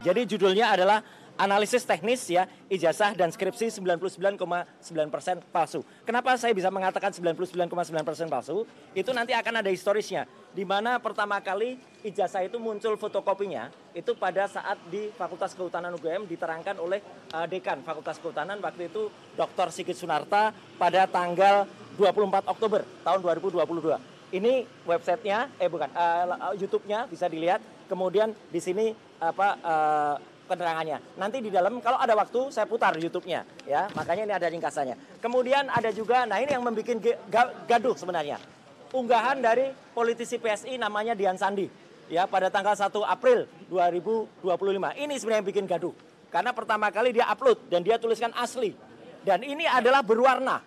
Jadi judulnya adalah analisis teknis ya, ijazah dan skripsi 99,9% palsu. Kenapa saya bisa mengatakan 99,9% palsu? Itu nanti akan ada historisnya. Di mana pertama kali ijazah itu muncul fotokopinya, itu pada saat di Fakultas Kehutanan UGM diterangkan oleh Dekan Fakultas Kehutanan waktu itu Dr. Sigit Sunarta pada tanggal 24 Oktober tahun 2022. Ini websitenya, YouTube-nya bisa dilihat. Kemudian di sini penerangannya. Nanti di dalam kalau ada waktu saya putar YouTube-nya ya. Makanya ini ada ringkasannya. Kemudian ada juga, nah ini yang membuat gaduh sebenarnya. Unggahan dari politisi PSI namanya Dian Sandi ya pada tanggal 1 April 2025. Ini sebenarnya yang bikin gaduh. Karena pertama kali dia upload dan dia tuliskan asli. Dan ini adalah berwarna.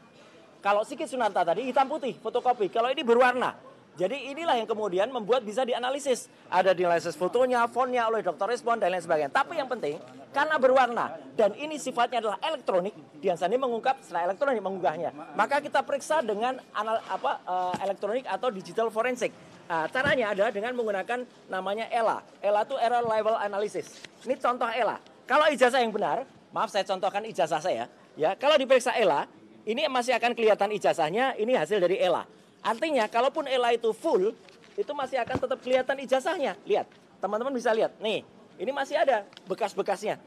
Kalau Sigit Sunarta tadi hitam putih, fotokopi. Kalau ini berwarna. Jadi inilah yang kemudian membuat bisa dianalisis. Ada dianalisis fotonya, fontnya oleh Dr. Respon dan lain sebagainya. Tapi yang penting karena berwarna dan ini sifatnya adalah elektronik, Dian Sandi mengungkap secara elektronik mengunggahnya. Maka kita periksa dengan elektronik atau digital forensik. Caranya adalah dengan menggunakan namanya ELA. ELA itu Error Level Analysis. Ini contoh ELA. Kalau ijazah yang benar, maaf saya contohkan ijazah saya. Ya, kalau diperiksa ELA, ini masih akan kelihatan ijazahnya. Ini hasil dari ELA. Artinya, kalaupun ELA itu full, itu masih akan tetap kelihatan ijazahnya. Lihat, teman-teman bisa lihat. Nih, ini masih ada bekas-bekasnya.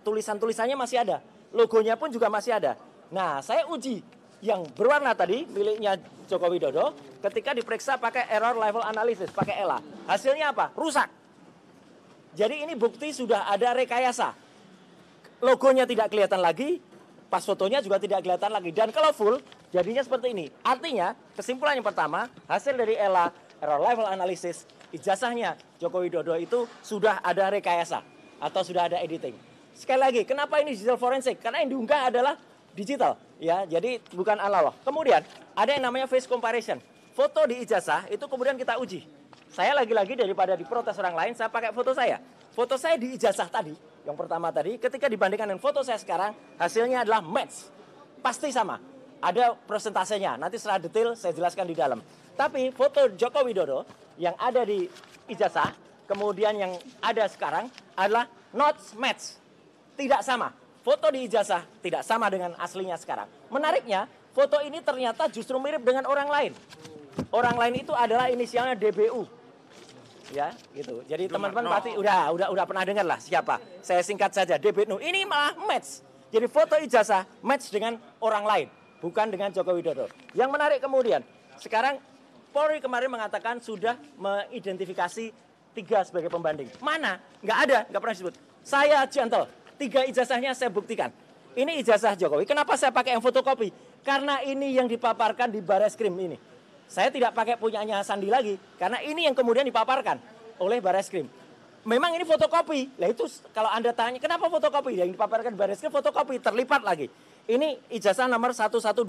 Tulisan-tulisannya masih ada. Logonya pun juga masih ada. Nah, saya uji yang berwarna tadi, miliknya Joko Widodo, ketika diperiksa pakai error level analysis, pakai ELA. Hasilnya apa? Rusak. Jadi ini bukti sudah ada rekayasa. Logonya tidak kelihatan lagi, pas fotonya juga tidak kelihatan lagi. Dan kalau full, jadinya seperti ini. Artinya, kesimpulan yang pertama, hasil dari ELA, Error Level Analysis, ijazahnya Joko Widodo itu sudah ada rekayasa atau sudah ada editing. Sekali lagi, kenapa ini digital forensik? Karena yang diunggah adalah digital, ya. Jadi bukan analog. Kemudian, ada yang namanya face comparison. Foto di ijazah itu kemudian kita uji. Saya lagi-lagi daripada diprotes orang lain, saya pakai foto saya. Foto saya di ijazah tadi, yang pertama tadi, ketika dibandingkan dengan foto saya sekarang, hasilnya adalah match. Pasti sama. Ada persentasenya, nanti secara detail saya jelaskan di dalam. Tapi foto Joko Widodo yang ada di ijazah, kemudian yang ada sekarang adalah not match. Tidak sama. Foto di ijazah tidak sama dengan aslinya sekarang. Menariknya, foto ini ternyata justru mirip dengan orang lain. Orang lain itu adalah inisialnya DBU. Ya, gitu. Jadi teman-teman pasti udah pernah dengar lah siapa. Saya singkat saja, DBU. Ini malah match. Jadi foto ijazah match dengan orang lain, bukan dengan Joko Widodo. Yang menarik kemudian, sekarang Polri kemarin mengatakan sudah mengidentifikasi 3 sebagai pembanding. Mana? Nggak ada, nggak pernah disebut. Saya gentle, 3 ijazahnya saya buktikan. Ini ijazah Jokowi. Kenapa saya pakai yang fotokopi? Karena ini yang dipaparkan di Bareskrim ini. Saya tidak pakai punyanya Sandi lagi, karena ini yang kemudian dipaparkan oleh Bareskrim. Memang ini fotokopi. Lah itu kalau Anda tanya, kenapa fotokopi? Yang dipaparkan di Bareskrim fotokopi, terlipat lagi. Ini ijazah nomor 1120.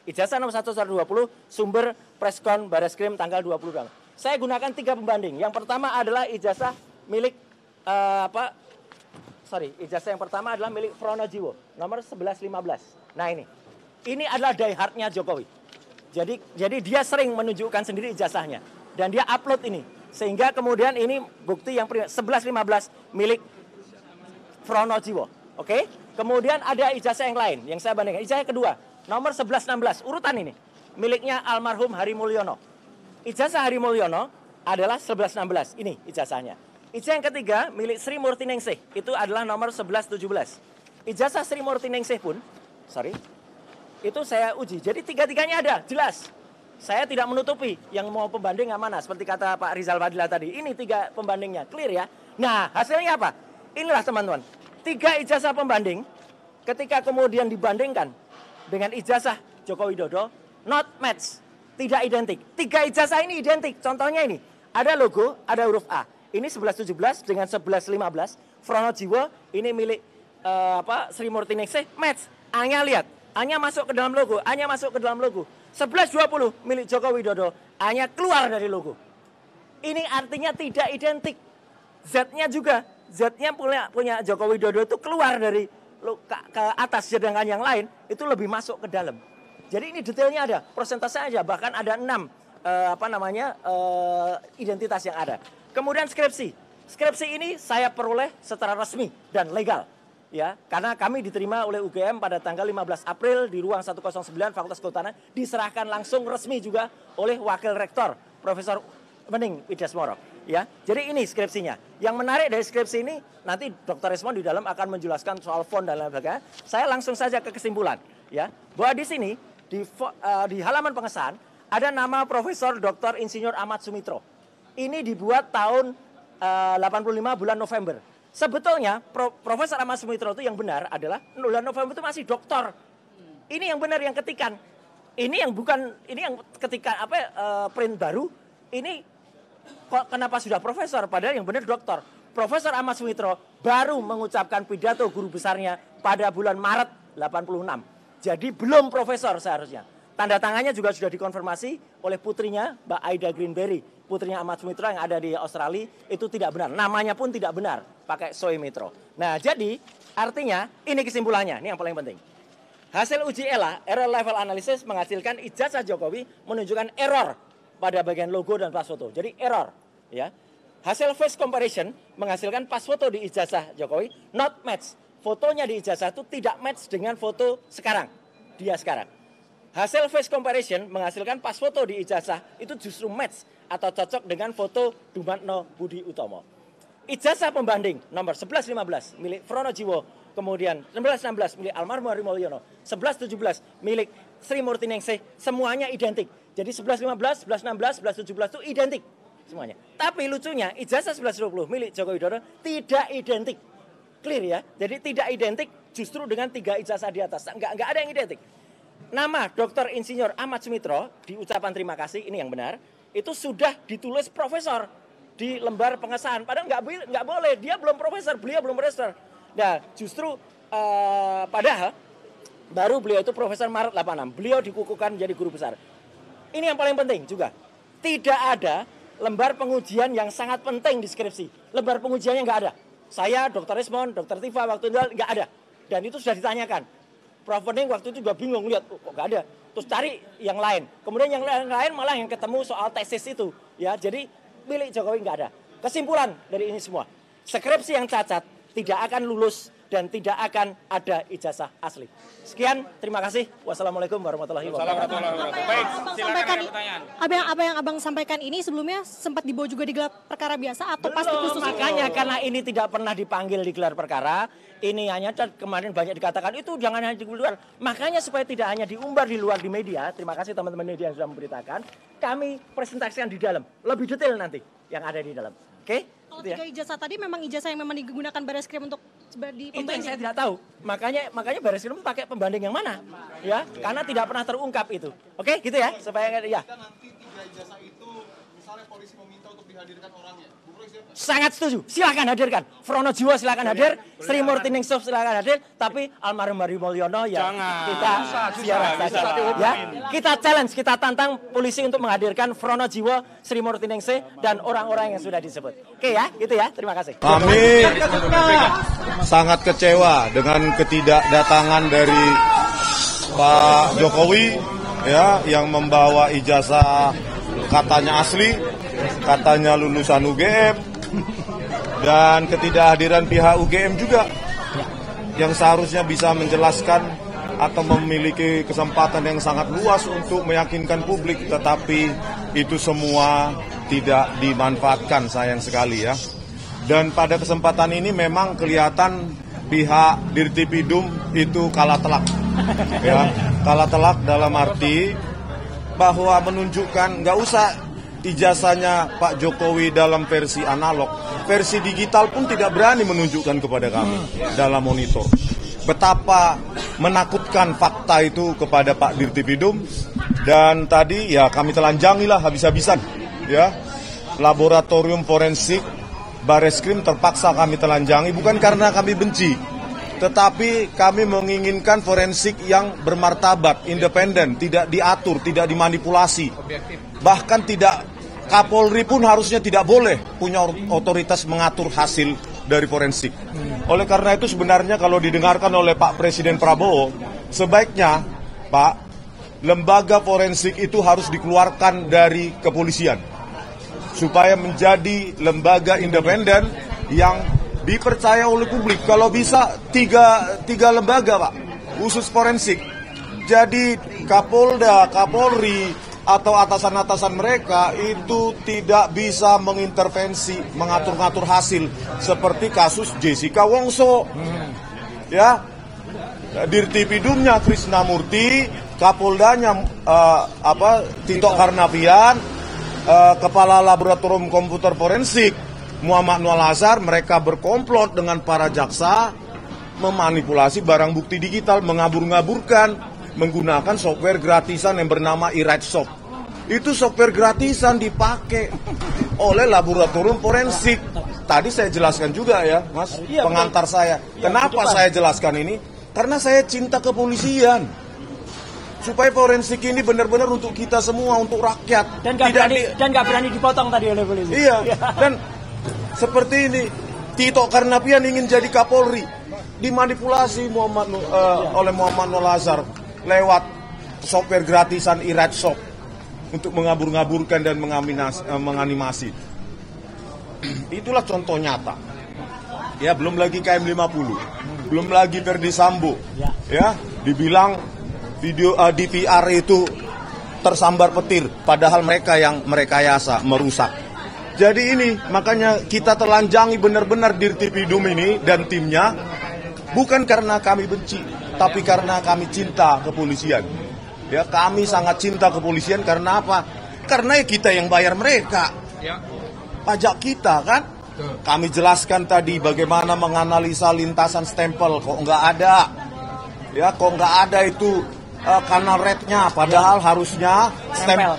Ijazah nomor 1120, sumber preskon Bareskrim tanggal 20. Saya gunakan 3 pembanding. Yang pertama adalah ijazah milik, ijazah yang pertama adalah milik Pronojiwo, nomor 1115. Nah ini adalah diehardnya Jokowi. Jadi dia sering menunjukkan sendiri ijazahnya. Dan dia upload ini. Sehingga kemudian ini bukti yang 1115 milik Pronojiwo. Oke? Kemudian ada ijazah yang lain yang saya bandingkan. Ijazah kedua, nomor 1116, urutan ini. Miliknya almarhum Hari Mulyono. Ijazah Hari Mulyono adalah 1116. Ini ijazahnya. Ijazah yang ketiga milik Sri Murtiningsih. Itu adalah nomor 1117. Ijazah Sri Murtiningsih pun, itu saya uji. Jadi 3-3-nya ada, jelas. Saya tidak menutupi yang mau pembanding yang mana. Seperti kata Pak Rizal Fadila tadi. Ini 3 pembandingnya, clear ya. Nah, hasilnya apa? Inilah teman-teman. 3 ijazah pembanding, ketika kemudian dibandingkan dengan ijazah Joko Widodo, not match. Tidak identik. 3 ijazah ini identik. Contohnya ini. Ada logo, ada huruf A. Ini 1117 dengan 1115. Pronojiwo, ini milik Sri Murtiningsih, match. A-nya lihat. A-nya masuk ke dalam logo, A-nya masuk ke dalam logo. 1120 milik Joko Widodo, A-nya keluar dari logo. Ini artinya tidak identik. Z-nya juga, Z-nya punya Joko Widodo itu keluar dari ke atas, sedangkan yang lain itu lebih masuk ke dalam. Jadi ini detailnya ada, persentase aja, bahkan ada 6 identitas yang ada. Kemudian skripsi. Skripsi ini saya peroleh secara resmi dan legal. Ya, karena kami diterima oleh UGM pada tanggal 15 April di ruang 109 Fakultas Kehutanan, diserahkan langsung resmi juga oleh Wakil Rektor Profesor Wening Widyasmoro. Ya, jadi ini skripsinya. Yang menarik dari skripsi ini, nanti Dr. Resmond di dalam akan menjelaskan soal font dan lain sebagainya. Saya langsung saja ke kesimpulan, ya, bahwa di sini di halaman pengesahan ada nama Profesor Dr. Insinyur Ahmad Sumitro. Ini dibuat tahun 85 bulan November. Sebetulnya Profesor Ahmad Sumitro itu yang benar adalah bulan November itu masih doktor. Ini yang benar yang ketikan. Ini yang bukan, ini yang ketika print baru. Ini kok kenapa sudah profesor padahal yang benar doktor. Profesor Ahmad Sumitro baru mengucapkan pidato guru besarnya pada bulan Maret 86. Jadi belum profesor seharusnya. Tanda tangannya juga sudah dikonfirmasi oleh putrinya, Mbak Aida Greenberry, putrinya Ahmad Sumitro yang ada di Australia, itu tidak benar. Namanya pun tidak benar, pakai Soemitro. Nah, jadi artinya ini kesimpulannya, ini yang paling penting. Hasil uji ELA, Error Level Analysis, menghasilkan ijazah Jokowi menunjukkan error pada bagian logo dan pas foto. Jadi error, ya. Hasil face comparison menghasilkan pas foto di ijazah Jokowi not match. Fotonya di ijazah itu tidak match dengan foto sekarang, dia sekarang. Hasil face comparison menghasilkan pas foto di ijazah itu justru match atau cocok dengan foto Dumatno Budi Utomo. Ijazah pembanding nomor 1115 milik Frono Jiwo, kemudian 1116 milik Almarhum Hari Mulyono, 1117 milik Sri Murti Ningsih, semuanya identik. Jadi 1115, 1116, 1117 itu identik semuanya. Tapi lucunya ijazah 1120 milik Joko Widodo tidak identik. Clear ya? Jadi tidak identik justru dengan 3 ijazah di atas. Enggak ada yang identik. Nama Dr. Insinyur Ahmad Sumitro di ucapan terima kasih, ini yang benar, itu sudah ditulis profesor di lembar pengesahan. Padahal nggak boleh, dia belum profesor, beliau belum profesor. Nah, justru padahal baru beliau itu profesor Maret 86. Beliau dikukuhkan menjadi guru besar. Ini yang paling penting juga. Tidak ada lembar pengujian yang sangat penting di skripsi. Lembar pengujiannya nggak ada. Saya, Dr. Resmond, Dr. Tifa waktu itu nggak ada. Dan itu sudah ditanyakan. Prof. Wening waktu itu juga bingung lihat kok nggak ada. Terus cari yang lain. Kemudian yang lain malah yang ketemu soal tesis itu. Ya, jadi milik Jokowi nggak ada. Kesimpulan dari ini semua, skripsi yang cacat tidak akan lulus dan tidak akan ada ijazah asli. Sekian, terima kasih. Wassalamualaikum warahmatullahi wabarakatuh. Baik, silakan apa yang abang sampaikan ini sebelumnya sempat dibawa juga di gelar perkara biasa atau pasti khusus? Makanya karena ini tidak pernah dipanggil di gelar perkara, ini hanya kemarin banyak dikatakan itu jangan hanya di luar. Makanya supaya tidak hanya diumbar di luar di media, terima kasih teman-teman media yang sudah memberitakan, kami presentasikan di dalam, lebih detail nanti yang ada di dalam. Oke? Kalau 3 ijazah tadi memang ijazah yang memang digunakan Barreskrim untuk di itu yang saya tidak tahu. Makanya Barreskrim pakai pembanding yang mana? Ya, karena tidak pernah terungkap itu. Oke, gitu ya, supaya ya. Nanti 3 ijazah itu misalnya polisi meminta untuk dihadirkan orangnya. Sangat setuju. Silakan hadirkan. Frono Jiwo silakan hadir, Sri Murti Ningsih silakan hadir, tapi Almarhum Hari Mulyono ya kita siaran saja. Ya, kita challenge, kita tantang polisi untuk menghadirkan Frono Jiwo, Sri Murti Ningsih dan orang-orang yang sudah disebut. Oke ya, gitu ya. Terima kasih. Kami sangat kecewa dengan ketidakdatangan dari Pak Jokowi ya yang membawa ijazah katanya asli, katanya lulusan UGM, dan ketidakhadiran pihak UGM juga yang seharusnya bisa menjelaskan atau memiliki kesempatan yang sangat luas untuk meyakinkan publik, tetapi itu semua tidak dimanfaatkan, sayang sekali ya. Dan pada kesempatan ini memang kelihatan pihak Dirtipidum itu kalah telak, ya, kalah telak dalam arti bahwa menunjukkan nggak usah ijazahnya Pak Jokowi dalam versi analog, versi digital pun tidak berani menunjukkan kepada kami dalam monitor. Betapa menakutkan fakta itu kepada Pak Dirtipidum, dan tadi ya kami telanjangilah habis-habisan ya. Laboratorium forensik Barreskrim terpaksa kami telanjangi bukan karena kami benci, tetapi kami menginginkan forensik yang bermartabat, independen, tidak diatur, tidak dimanipulasi. Bahkan tidak Kapolri pun harusnya tidak boleh punya otoritas mengatur hasil dari forensik. Oleh karena itu sebenarnya kalau didengarkan oleh Pak Presiden Prabowo, sebaiknya Pak, lembaga forensik itu harus dikeluarkan dari kepolisian. supaya menjadi lembaga independen yang dipercaya oleh publik. Kalau bisa tiga lembaga, Pak, khusus forensik. Jadi Kapolda, Kapolri, atau atasan-atasan mereka itu tidak bisa mengintervensi, mengatur-ngatur hasil seperti kasus Jessica Wongso. Ya, Dirtipidumnya Krisnamurti, Kapoldanya Tito Karnavian, Kepala Laboratorium Komputer Forensik Muhammad Nur Al-Azhar, mereka berkomplot dengan para jaksa memanipulasi barang bukti digital, mengabur-ngaburkan menggunakan software gratisan yang bernama eWriteShop. Itu software gratisan dipakai oleh laboratorium forensik. Tadi saya jelaskan juga ya, Mas, pengantar saya. Kenapa saya jelaskan ini? Karena saya cinta kepolisian. Supaya forensik ini benar-benar untuk kita semua, untuk rakyat. Dan nggak berani dipotong tadi oleh polisi. Iya, dan seperti ini, Tito Karnavian ingin jadi Kapolri, dimanipulasi oleh Muhammad Nur Al-Azhar lewat software gratisan eWriteShop untuk mengabur-ngaburkan dan menganimasi. Itulah contoh nyata. Ya, belum lagi KM50, belum lagi Verdi Sambo. Ya, dibilang video DVR itu tersambar petir, padahal mereka yang merekayasa, merusak. Jadi ini, makanya kita telanjangi benar-benar Dirtipidum ini dan timnya, bukan karena kami benci, tapi karena kami cinta kepolisian. Ya, kami sangat cinta kepolisian karena apa? Karena kita yang bayar mereka. Pajak kita kan? Kami jelaskan tadi bagaimana menganalisa lintasan stempel, kok nggak ada. Ya, kok nggak ada itu kanal rednya, padahal harusnya stempel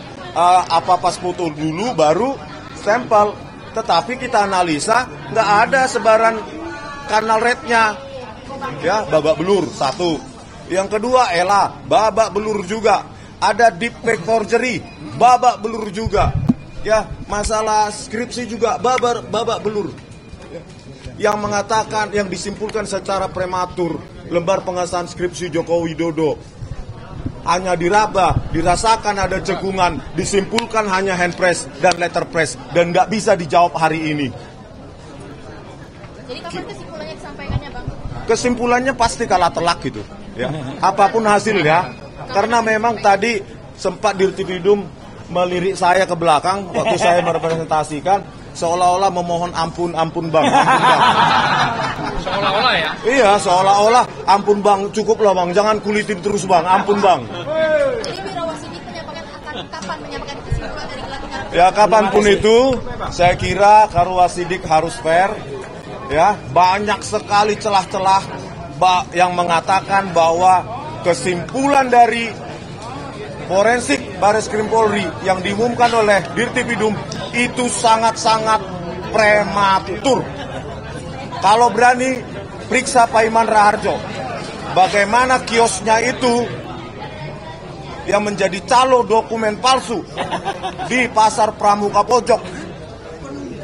pas foto dulu baru stempel. Tetapi kita analisa nggak ada sebaran kanal rednya. Ya, babak belur satu. Yang kedua, babak belur juga. Ada deepfake forgery, babak belur juga. Ya, masalah skripsi juga babak belur. Yang mengatakan, yang disimpulkan secara prematur, lembar pengesahan skripsi Joko Widodo hanya diraba, dirasakan ada cekungan, disimpulkan hanya hand press dan letter press, dan nggak bisa dijawab hari ini. Jadi kapan kesimpulannya disampaikannya, Bang? Kesimpulannya pasti kalah telak gitu. Ya. Apapun hasilnya, karena memang tadi sempat Dirtipidum melirik saya ke belakang waktu saya merepresentasikan, seolah-olah memohon ampun bang. Ampun, bang. Seolah-olah ya? Iya, seolah-olah ampun bang, cukup loh bang, jangan kulitin terus bang, ampun bang. Jadi Biro Wasidik akan kapan menyampaikan kesimpulan dari gelar perkara? Ya, kapanpun itu, saya kira Karwasidik harus fair. Ya, banyak sekali celah-celah yang mengatakan bahwa kesimpulan dari forensik Bareskrim Polri yang diumumkan oleh Dirtipidum itu sangat-sangat prematur. Kalau berani, periksa Pak Iman Raharjo. Bagaimana kiosnya itu yang menjadi calo dokumen palsu di Pasar Pramuka Pojok,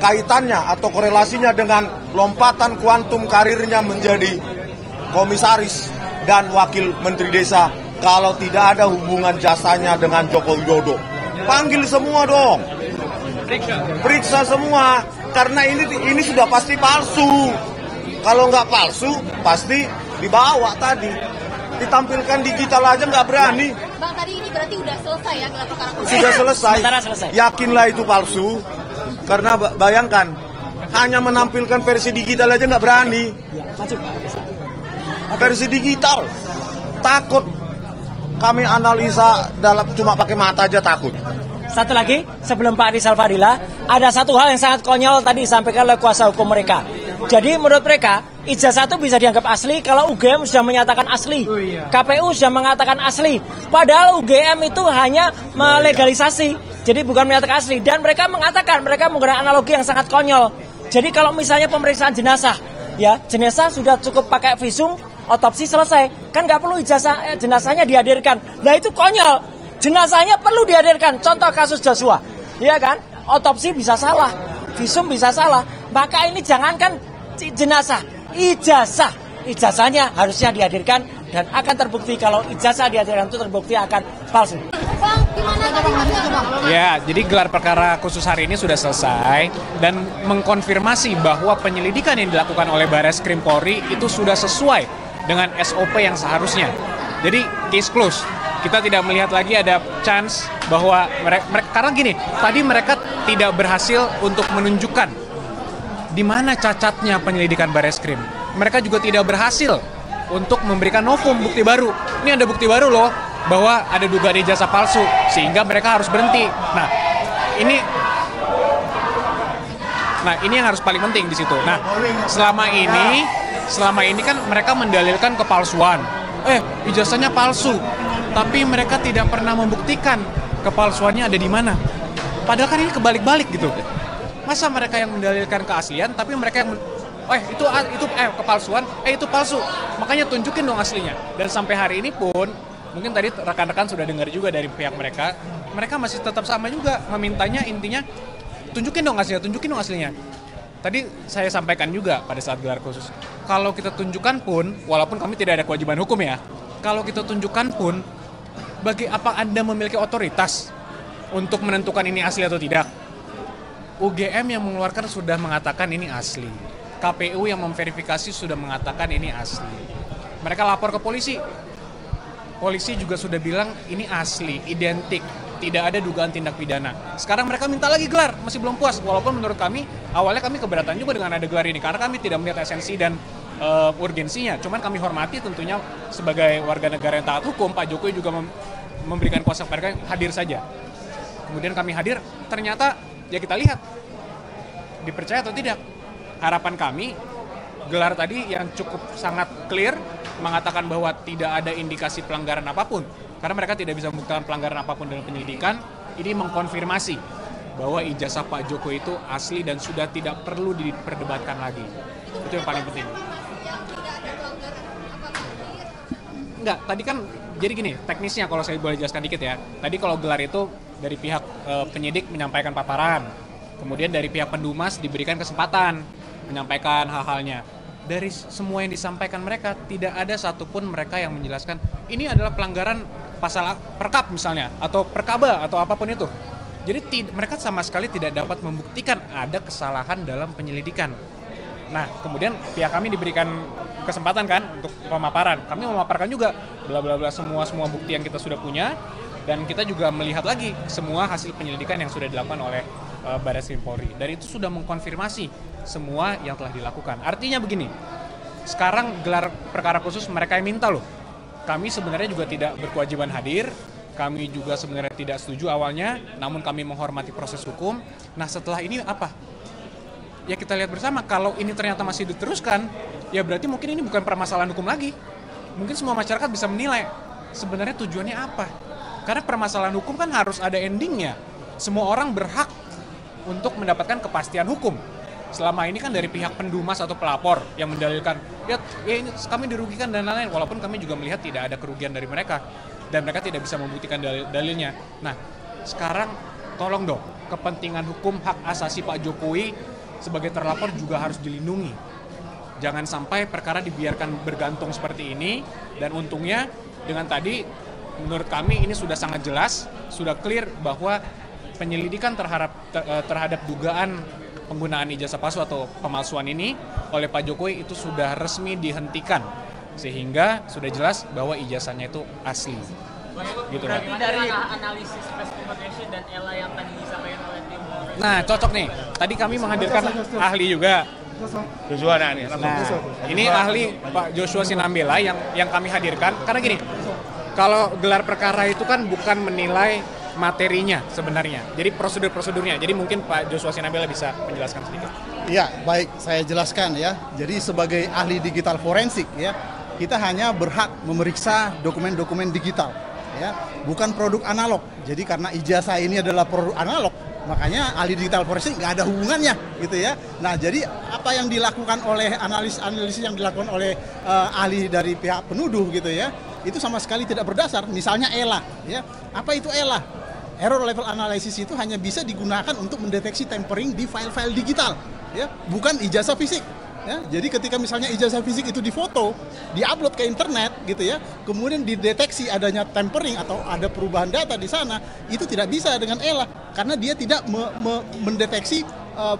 kaitannya atau korelasinya dengan lompatan kuantum karirnya menjadi komisaris dan wakil menteri desa, kalau tidak ada hubungan jasanya dengan Joko Widodo. Panggil semua dong, periksa semua, karena ini sudah pasti palsu. Kalau nggak palsu pasti dibawa tadi, ditampilkan digital aja nggak berani. Bang, tadi ini berarti udah selesai ya gelar perkara? Sudah selesai. Selesai. Yakinlah itu palsu. Karena bayangkan, hanya menampilkan versi digital aja nggak berani. Versi digital, takut. Kami analisa cuma pakai mata aja takut. Satu lagi, sebelum Pak Rizal Fadila, ada satu hal yang sangat konyol tadi disampaikan oleh kuasa hukum mereka. Jadi menurut mereka, ijazah itu bisa dianggap asli kalau UGM sudah menyatakan asli. KPU sudah mengatakan asli. Padahal UGM itu hanya melegalisasi, jadi bukan menyatakan asli. Dan mereka mengatakan, mereka menggunakan analogi yang sangat konyol. Jadi kalau misalnya pemeriksaan jenazah, ya jenazah sudah cukup pakai visum, otopsi selesai. Kan nggak perlu ijazah jenazahnya dihadirkan. Nah itu konyol. Jenazahnya perlu dihadirkan. Contoh kasus Joshua, ya kan? Otopsi bisa salah, visum bisa salah. Maka ini jangankan jenazah, ijazahnya harusnya dihadirkan dan akan terbukti kalau ijazah dihadirkan itu terbukti akan palsu. Ya, jadi gelar perkara khusus hari ini sudah selesai dan mengkonfirmasi bahwa penyelidikan yang dilakukan oleh Barreskrim Polri itu sudah sesuai dengan SOP yang seharusnya. Jadi case close. Kita tidak melihat lagi ada chance bahwa mereka karena gini, tadi mereka tidak berhasil untuk menunjukkan di mana cacatnya penyelidikan Barreskrim. Mereka juga tidak berhasil untuk memberikan novum bukti baru. Ini ada bukti baru loh bahwa ada dugaan ijazah palsu sehingga mereka harus berhenti. Nah, ini yang harus paling penting di situ. Nah, selama ini kan mereka mendalilkan kepalsuan. Ijazahnya palsu. Tapi mereka tidak pernah membuktikan kepalsuannya ada di mana. Padahal kan ini kebalik-balik gitu. Masa mereka yang mendalilkan keaslian, tapi mereka yang itu kepalsuan, itu palsu. Makanya tunjukin dong aslinya. Dan sampai hari ini pun, mungkin tadi rekan-rekan sudah dengar juga dari pihak mereka masih tetap sama juga memintanya, intinya tunjukin dong aslinya. Tadi saya sampaikan juga pada saat gelar khusus. Kalau kita tunjukkan pun, walaupun kami tidak ada kewajiban hukum ya, kalau kita tunjukkan pun, bagi apa Anda memiliki otoritas untuk menentukan ini asli atau tidak? UGM yang mengeluarkan sudah mengatakan ini asli. KPU yang memverifikasi sudah mengatakan ini asli. Mereka lapor ke polisi. Polisi juga sudah bilang ini asli, identik, tidak ada dugaan tindak pidana. Sekarang mereka minta lagi gelar, masih belum puas. Walaupun menurut kami, awalnya kami keberatan juga dengan ada gelar ini, karena kami tidak melihat esensi dan urgensinya. Cuman kami hormati tentunya sebagai warga negara yang taat hukum, Pak Jokowi juga memberikan kuasa mereka hadir saja. Kemudian kami hadir, ternyata ya kita lihat dipercaya atau tidak. Harapan kami gelar tadi yang cukup sangat clear mengatakan bahwa tidak ada indikasi pelanggaran apapun, karena mereka tidak bisa membuktikan pelanggaran apapun dalam penyelidikan. Ini mengkonfirmasi bahwa ijazah Pak Jokowi itu asli dan sudah tidak perlu diperdebatkan lagi. Itu yang paling penting. Enggak, tadi kan jadi gini, teknisnya kalau saya boleh jelaskan dikit ya. Tadi kalau gelar itu dari pihak penyidik menyampaikan paparan, kemudian dari pihak pendumas diberikan kesempatan menyampaikan hal-halnya. Dari semua yang disampaikan mereka, tidak ada satupun mereka yang menjelaskan ini adalah pelanggaran pasal perkap misalnya, atau perkaba, atau apapun itu. Jadi mereka sama sekali tidak dapat membuktikan ada kesalahan dalam penyelidikan. Nah, kemudian pihak kami diberikan kesempatan kan untuk pemaparan. Kami memaparkan juga bla bla bla semua bukti yang kita sudah punya, dan kita juga melihat lagi semua hasil penyelidikan yang sudah dilakukan oleh Barreskrim Polri. Dan itu sudah mengkonfirmasi semua yang telah dilakukan. Artinya begini, sekarang gelar perkara khusus mereka yang minta loh. Kami sebenarnya juga tidak berkewajiban hadir. Kami juga sebenarnya tidak setuju awalnya, namun kami menghormati proses hukum. Nah, setelah ini apa? Ya kita lihat bersama, kalau ini ternyata masih diteruskan, ya berarti mungkin ini bukan permasalahan hukum lagi. Mungkin semua masyarakat bisa menilai sebenarnya tujuannya apa. Karena permasalahan hukum kan harus ada endingnya. Semua orang berhak untuk mendapatkan kepastian hukum. Selama ini kan dari pihak pendumas atau pelapor yang mendalilkan, ya ini kami dirugikan dan lain-lain. Walaupun kami juga melihat tidak ada kerugian dari mereka. Dan mereka tidak bisa membuktikan dalilnya. Nah, sekarang tolong dong, kepentingan hukum hak asasi Pak Jokowi sebagai terlapor juga harus dilindungi. Jangan sampai perkara dibiarkan bergantung seperti ini. Dan untungnya dengan tadi, menurut kami ini sudah sangat jelas, sudah clear bahwa penyelidikan terhadap dugaan penggunaan ijazah palsu atau pemalsuan ini oleh Pak Jokowi itu sudah resmi dihentikan. Sehingga sudah jelas bahwa ijazahnya itu asli. Gitu, berarti dari analisis press conversation dan Ella yang tadi disampaikan oleh tim. Nah, cocok nih. Tadi kami menghadirkan ahli juga. Joshua nih. Nah, ini ahli Pak Joshua Sinambela yang kami hadirkan. Karena gini, kalau gelar perkara itu kan bukan menilai materinya sebenarnya. Jadi prosedur-prosedurnya. Jadi mungkin Pak Joshua Sinambela bisa menjelaskan sedikit. Ya, baik, saya jelaskan ya. Jadi sebagai ahli digital forensik ya, kita hanya berhak memeriksa dokumen-dokumen digital ya, bukan produk analog. Jadi karena ijazah ini adalah produk analog, makanya ahli digital forensik nggak ada hubungannya gitu ya. Nah, jadi apa yang dilakukan oleh analisis yang dilakukan oleh ahli dari pihak penuduh gitu ya, itu sama sekali tidak berdasar. Misalnya ELA ya. Apa itu ELA? Error level analysis itu hanya bisa digunakan untuk mendeteksi tampering di file-file digital ya, bukan ijazah fisik. Ya, jadi ketika misalnya ijazah fisik itu difoto, diupload ke internet gitu ya, kemudian dideteksi adanya tampering atau ada perubahan data di sana, itu tidak bisa dengan ELA karena dia tidak mendeteksi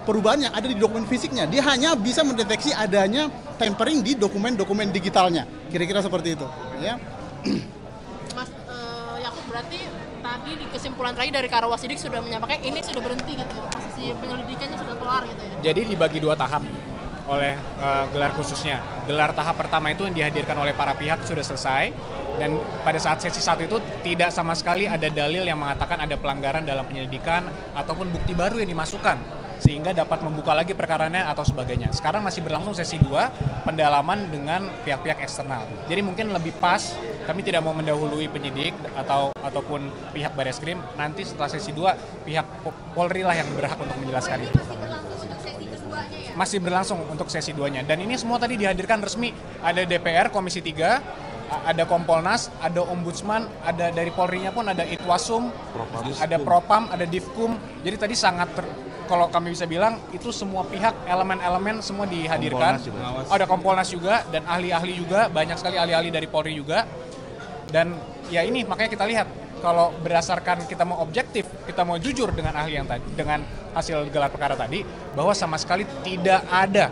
perubahan yang ada di dokumen fisiknya. Dia hanya bisa mendeteksi adanya tampering di dokumen-dokumen digitalnya. Kira-kira seperti itu, ya. Mas Yakub, berarti tadi di kesimpulan terakhir dari Karawasidik sudah menyampaikan ini sudah berhenti gitu, posisi penyelidikannya sudah kelar gitu ya. Jadi dibagi 2 tahap oleh gelar khususnya. Gelar tahap pertama itu yang dihadirkan oleh para pihak sudah selesai, dan pada saat sesi 1 itu tidak sama sekali ada dalil yang mengatakan ada pelanggaran dalam penyelidikan ataupun bukti baru yang dimasukkan sehingga dapat membuka lagi perkaranya atau sebagainya. Sekarang masih berlangsung sesi 2, pendalaman dengan pihak-pihak eksternal. Jadi mungkin lebih pas, kami tidak mau mendahului penyidik ataupun pihak Bareskrim. Nanti setelah sesi 2, pihak Polri lah yang berhak untuk menjelaskan itu. Masih berlangsung untuk sesi 2-nya. Dan ini semua tadi dihadirkan resmi. Ada DPR, Komisi 3, ada Kompolnas, ada Ombudsman, ada dari Polri-nya pun ada Itwasum, ada Propam, ada Divkum. Jadi tadi sangat, kalau kami bisa bilang, itu semua pihak, elemen-elemen semua dihadirkan. Ada Kompolnas juga, dan ahli-ahli juga, banyak sekali ahli-ahli dari Polri juga. Dan ya ini, makanya kita lihat, kalau berdasarkan kita mau objektif, kita mau jujur dengan ahli yang tadi, dengan hasil gelar perkara tadi, bahwa sama sekali tidak ada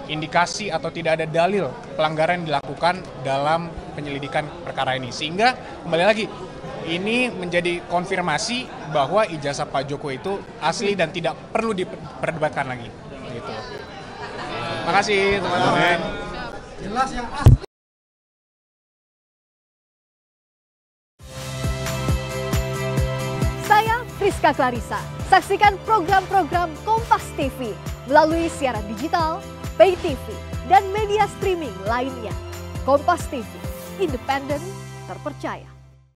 indikasi atau tidak ada dalil pelanggaran yang dilakukan dalam penyelidikan perkara ini. Sehingga kembali lagi, ini menjadi konfirmasi bahwa ijazah Pak Joko itu asli dan tidak perlu diperdebatkan lagi. Gitu. Makasih teman-teman. Jelas yang asli. Saya Friska Clarissa. Saksikan program-program Kompas TV melalui siaran digital, pay TV, dan media streaming lainnya. Kompas TV, independen, terpercaya.